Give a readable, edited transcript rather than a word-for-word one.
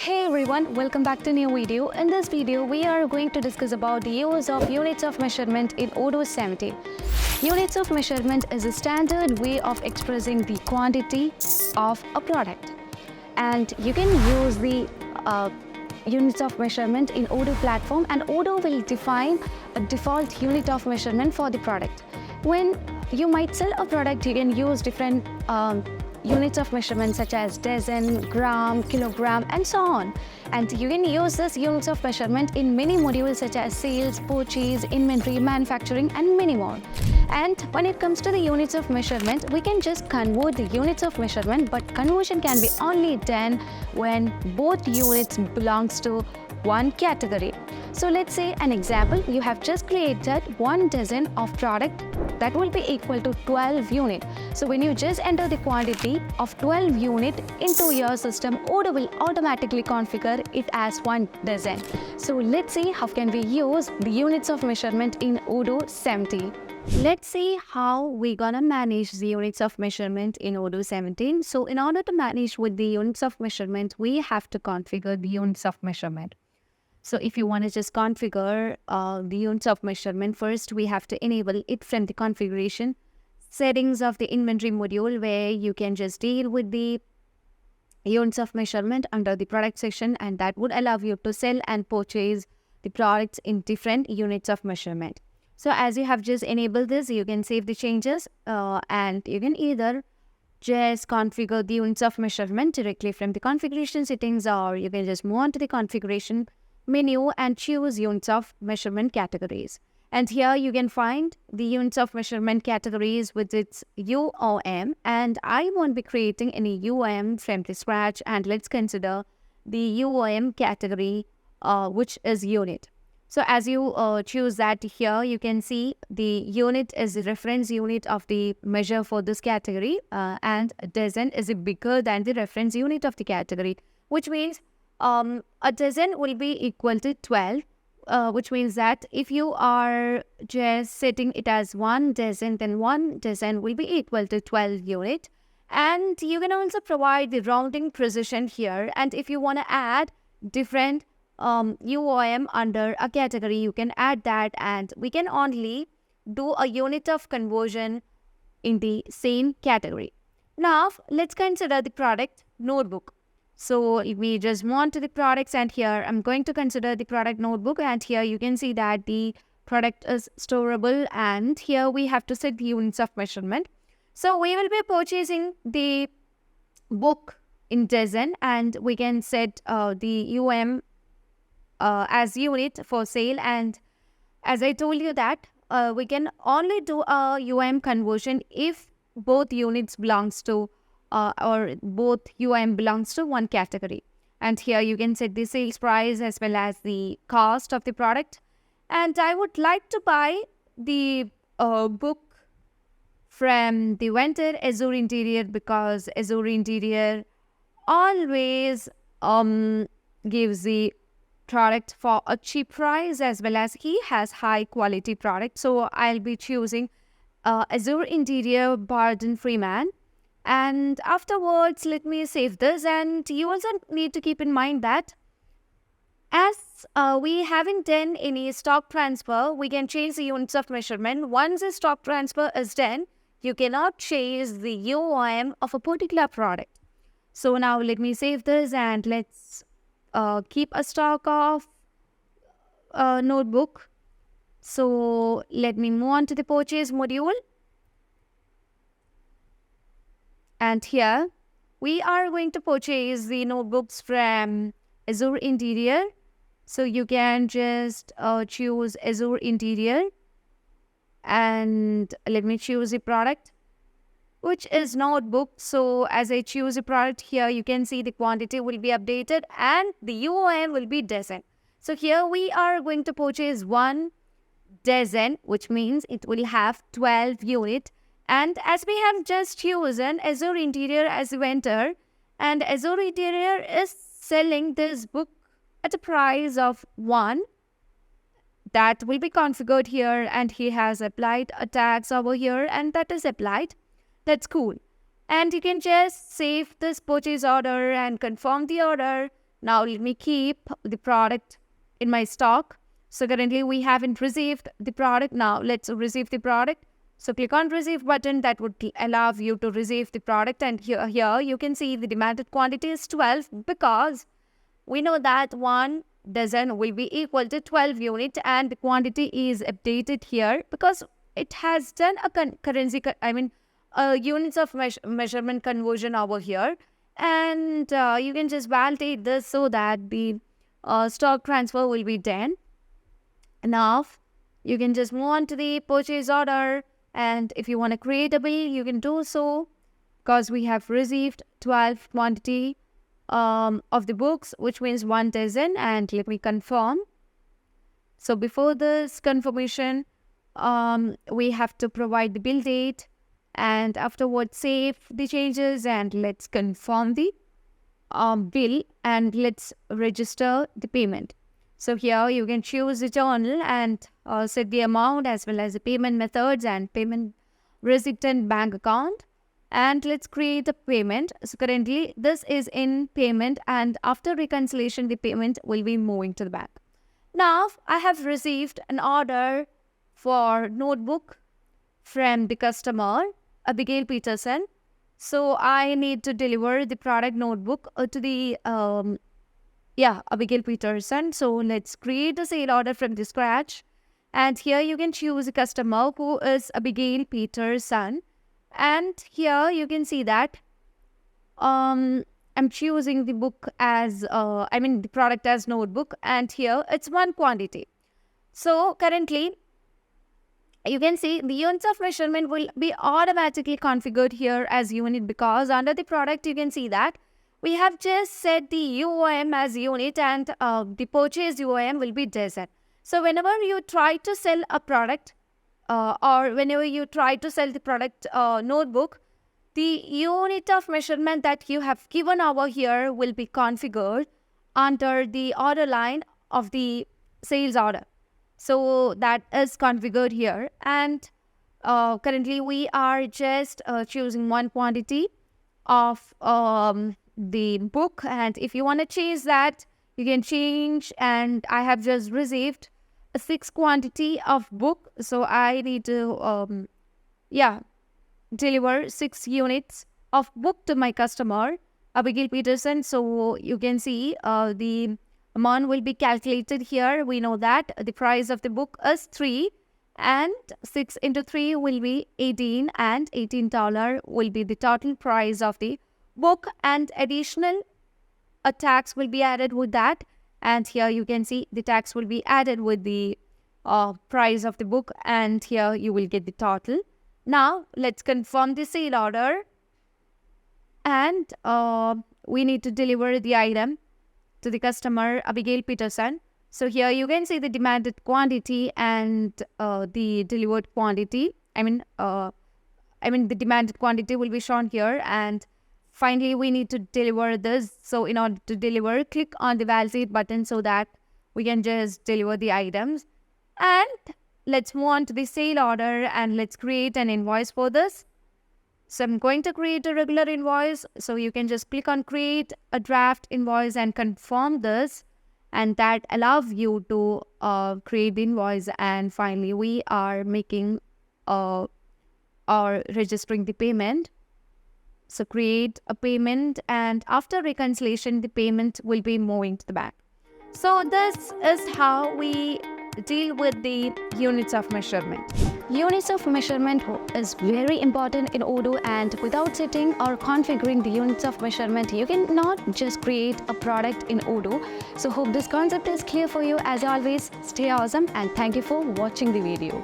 Hey everyone, welcome back to a new video. In this video, we are going to discuss about the use of units of measurement in Odoo 17. Units of measurement is a standard way of expressing the quantity of a product. And you can use the units of measurement in Odoo platform, and Odoo will define a default unit of measurement for the product. When you might sell a product, you can use different units of measurement such as dozen, gram, kilogram, and so on. And you can use this units of measurement in many modules such as sales, purchase, inventory, manufacturing, and many more. And when it comes to the units of measurement, we can just convert the units of measurement, but conversion can be only done when both units belongs to one category. So let's say an example, you have just created 1 dozen of product that will be equal to 12 unit. So when you just enter the quantity of 12 unit into your system, Odoo will automatically configure it as 1 dozen. So let's see how can we use the units of measurement in Odoo 17. Let's see how we're gonna manage the units of measurement in Odoo 17. So in order to manage with the units of measurement, we have to configure the units of measurement. So if you want to just configure the units of measurement, first we have to enable it from the configuration settings of the inventory module, where you can just deal with the units of measurement under the product section, and that would allow you to sell and purchase the products in different units of measurement. So as you have just enabled this, you can save the changes and you can either just configure the units of measurement directly from the configuration settings, or you can just move on to the configuration menu and choose units of measurement categories. And here you can find the units of measurement categories with its UoM, and I won't be creating any UoM from the scratch, and let's consider the UoM category which is unit. So as you choose that, here you can see the unit is the reference unit of the measure for this category, and dozen is bigger than the reference unit of the category, which means a dozen will be equal to 12, which means that if you are just setting it as 1 dozen, then 1 dozen will be equal to 12 unit. And you can also provide the rounding precision here. And if you want to add different UoM under a category, you can add that, and we can only do a unit of conversion in the same category. Now, let's consider the product notebook. So we just move on to the products, and here I'm going to consider the product notebook, and here you can see that the product is storable, and here we have to set the units of measurement. So we will be purchasing the book in dozen, and we can set the UoM as unit for sale. And as I told you that we can only do a UoM conversion if both units belongs to or both UoM belongs to one category. And here you can set the sales price as well as the cost of the product. And I would like to buy the book from the vendor Azure Interior, because Azure Interior always gives the product for a cheap price, as well as he has high quality product. So I'll be choosing Azure Interior Barden Freeman. And afterwards, let me save this. And you also need to keep in mind that as we haven't done any stock transfer, we can change the units of measurement. Once the stock transfer is done, you cannot change the UoM of a particular product. So now let me save this, and let's keep a stock of notebook. So let me move on to the purchase module. And here we are going to purchase the notebooks from Azure Interior. So you can just choose Azure Interior, and let me choose the product, which is notebook. So as I choose a product, here you can see the quantity will be updated and the UoM will be dozen. So here we are going to purchase 1 dozen, which means it will have 12 unit. And as we have just chosen Azure Interior as the vendor, and Azure Interior is selling this book at a price of 1, that will be configured here, and he has applied a tax over here, and that is applied. That's cool. And you can just save this purchase order and confirm the order. Now let me keep the product in my stock. So currently we haven't received the product. Now let's receive the product. So click on receive button. That would allow you to receive the product. And here you can see the demanded quantity is 12 because we know that 1 dozen will be equal to 12 units, and the quantity is updated here because it has done a units of measurement conversion over here. And you can just validate this so that the stock transfer will be done. Now you can just move on to the purchase order, and if you want to create a bill, you can do so because we have received 12 quantity of the books, which means 1 dozen. And let me confirm. So before this confirmation, we have to provide the bill date, and afterwards save the changes, and let's confirm the bill, and let's register the payment. So here you can choose the journal and set the amount as well as the payment methods and payment recipient bank account. And let's create a payment. So currently this is in payment, and after reconciliation the payment will be moving to the bank. Now I have received an order for notebook from the customer Abigail Peterson. So I need to deliver the product notebook to the Abigail Peterson. So let's create a sale order from the scratch. And here you can choose a customer who is Abigail Peterson. And here you can see that I'm choosing the book as, the product as notebook. And here it's 1 quantity. So currently you can see the units of measurement will be automatically configured here as unit, because under the product you can see that we have just set the UoM as unit, and the purchase UoM will be dozen. So whenever you try to sell a product or whenever you try to sell the product notebook, the unit of measurement that you have given over here will be configured under the order line of the sales order. So that is configured here, and currently we are just choosing 1 quantity of the book, and if you want to change that, you can change. And I have just received a 6 quantity of book, so I need to deliver 6 units of book to my customer Abigail Peterson. So you can see the amount will be calculated here. We know that the price of the book is 3, and 6 into 3 will be 18, and $18 will be the total price of the book, and additional a tax will be added with that. And here you can see the tax will be added with the price of the book, and here you will get the total. Now let's confirm the sale order, and we need to deliver the item to the customer Abigail Peterson. So here you can see the demanded quantity and the delivered quantity. The demanded quantity will be shown here, and finally we need to deliver this. So in order to deliver, click on the validate button so that we can just deliver the items. And let's move on to the sale order, and let's create an invoice for this. So I'm going to create a regular invoice. So you can just click on create a draft invoice and confirm this, and that allows you to create the invoice. And finally we are making or registering the payment. So create a payment, and after reconciliation the payment will be moving to the bank. So this is how we deal with the units of measurement. Units of measurement is very important in Odoo, and without setting or configuring the units of measurement, you cannot just create a product in Odoo. So hope this concept is clear for you. As always, stay awesome, and thank you for watching the video.